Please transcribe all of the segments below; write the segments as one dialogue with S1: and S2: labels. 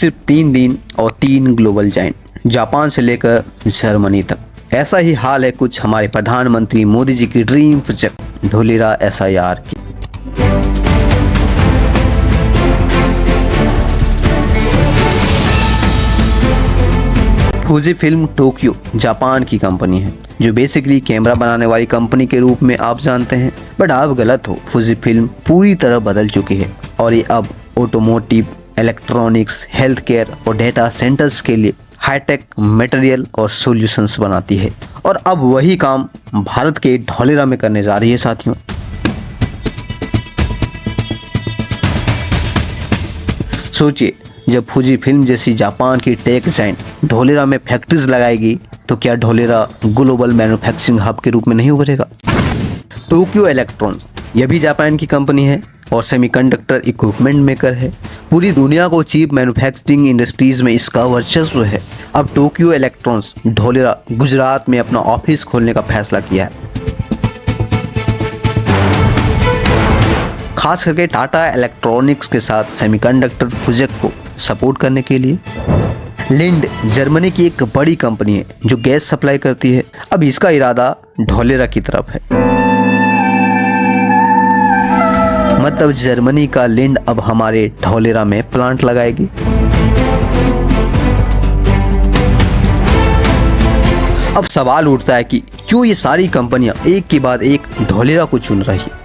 S1: सिर्फ 3 दिन और 3 ग्लोबल जायंट, जापान से लेकर जर्मनी तक। ऐसा ही हाल है कुछ हमारे प्रधानमंत्री मोदी जी की ड्रीम प्रोजेक्ट ढोलेरा SIR की। फूजी फिल्म टोक्यो जापान की कंपनी है, जो बेसिकली कैमरा बनाने वाली कंपनी के रूप में आप जानते हैं, बट आप गलत हो। फूजी फिल्म पूरी तरह बदल चुकी है और ये अब ऑटोमोटिव, इलेक्ट्रॉनिक्स, हेल्थ केयर और डेटा सेंटर्स के लिए हाईटेक मटेरियल और सॉल्यूशंस बनाती है। और अब वही काम भारत के ढोलेरा में करने जा रही है साथियों। सोचिए, जब फूजी फिल्म जैसी जापान की टेक जायंट ढोलेरा में फैक्ट्रीज लगाएगी तो क्या ढोलेरा ग्लोबल मैन्युफैक्चरिंग हब के रूप में नहीं उभरेगा। टोक्यो इलेक्ट्रॉनिक्स, यह भी जापान की कंपनी है और सेमीकंडक्टर इक्विपमेंट मेकर है। पूरी दुनिया को चीप मैन्युफैक्चरिंग इंडस्ट्रीज में इसका वर्चस्व है। अब टोक्यो इलेक्ट्रॉनिक्स ढोलेरा गुजरात में अपना ऑफिस खोलने का फैसला किया है, खास करके टाटा इलेक्ट्रॉनिक्स के साथ सेमीकंडक्टर प्रोजेक्ट को सपोर्ट करने के लिए। लिंड जर्मनी की एक बड़ी कंपनी है जो गैस सप्लाई करती है। अब इसका इरादा ढोलेरा की तरफ है। मतलब जर्मनी का लिंड अब हमारे ढोलेरा में प्लांट लगाएगी। अब सवाल उठता है कि क्यों ये सारी कंपनियां एक के बाद एक ढोलेरा को चुन रही है।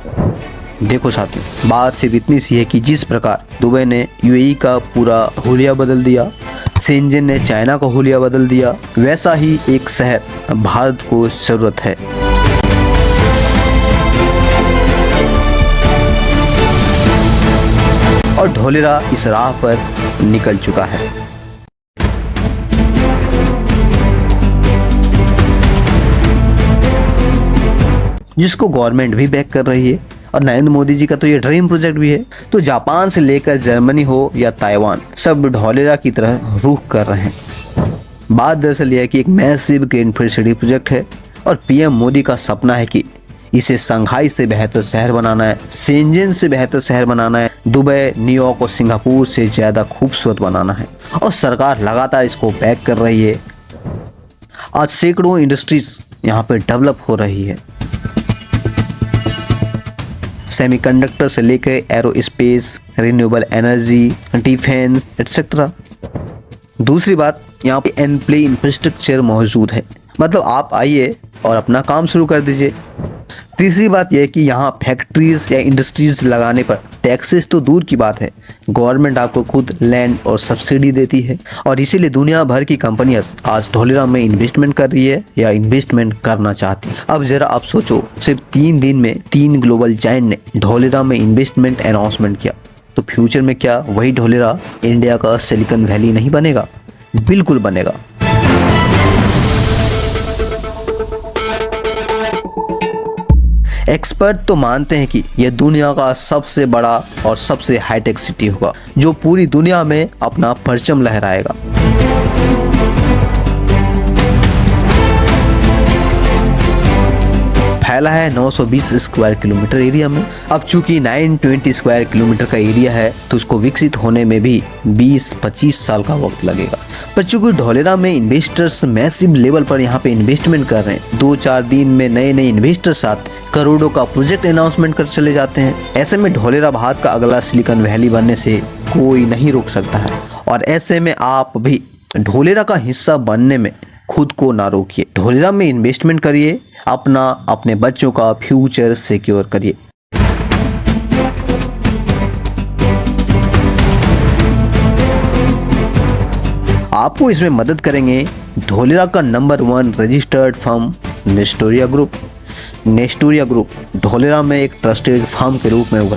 S1: देखो साथियों, बात सिर्फ इतनी सी है कि जिस प्रकार दुबई ने UAE का पूरा हुलिया बदल दिया, शेंजन ने चाइना का हुलिया बदल दिया, वैसा ही एक शहर भारत को जरूरत है। और ढोलेरा इस राह पर निकल चुका है। जिसको गवर्नमेंट भी बैक कर रही है और नरेंद्र मोदी जी का तो ये ड्रीम प्रोजेक्ट भी है। तो जापान से लेकर जर्मनी हो या ताइवान, सब ढोलेरा की तरह रुख कर रहे हैं। बात दरअसल यह है कि एक मैसिव ग्रीनफील्ड सिटी प्रोजेक्ट है और PM मोदी का सपना है कि इसे शंघाई से बेहतर शहर बनाना है, शेंजन से बेहतर शहर बनाना है, दुबई, न्यूयॉर्क और सिंगापुर से ज़्यादा खूबसूरत बनाना है। और सरकार लगातार इसको बैक कर रही है। आज सैकड़ों इंडस्ट्रीज यहाँ पे डेवलप हो रही है, सेमीकंडक्टर से लेकर aerospace, renewable energy, defence etcetera. दूसरी बात, यहाँ पे एन प्ले इंफ्रास्ट्रक्चर मौजूद है, मतलब आप आइए और अपना काम शुरू कर दीजिए। तीसरी बात यह है कि यहाँ फैक्ट्रीज या इंडस्ट्रीज लगाने पर टैक्सेस तो दूर की बात है, गवर्नमेंट आपको खुद लैंड और सब्सिडी देती है। और इसीलिए दुनिया भर की कंपनियां आज ढोलेरा में इन्वेस्टमेंट कर रही है या इन्वेस्टमेंट करना चाहती है। अब जरा आप सोचो, सिर्फ 3 दिन में 3 ग्लोबल जायंट ने ढोलेरा में इन्वेस्टमेंट अनाउंसमेंट किया, तो फ्यूचर में क्या वही ढोलेरा इंडिया का सिलिकॉन वैली नहीं बनेगा? बिल्कुल बनेगा। एक्सपर्ट तो मानते हैं कि यह दुनिया का सबसे बड़ा और सबसे हाईटेक सिटी होगा, जो पूरी दुनिया में अपना परचम लहराएगा। फैला है 920 स्क्वायर किलोमीटर एरिया में। अब चूंकि 920 स्क्वायर किलोमीटर का एरिया है, तो उसको विकसित होने में भी 20-25 साल का वक्त लगेगा। पर चूंकि ढोलेरा में इन्वेस्टर्स मैसिव लेवल पर यहाँ पे इन्वेस्टमेंट कर रहे हैं, 2-4 दिन में नए नए इन्वेस्टर्स आते, करोड़ों का प्रोजेक्ट अनाउंसमेंट कर चले जाते हैं। ऐसे में ढोलेरा भारत का अगला सिलिकॉन वैली बनने से कोई नहीं रोक सकता है। और ऐसे में आप भी ढोलेरा का हिस्सा बनने में खुद को ना रोकिए। ढोलेरा में इन्वेस्टमेंट करिए, अपने बच्चों का फ्यूचर सिक्योर करिए। आपको इसमें मदद करेंगे ढोलेरा का number 1 registered firm Nestoria group. Nestoria group Dholera में एक ट्रस्टेड फर्म के रूप में उभरा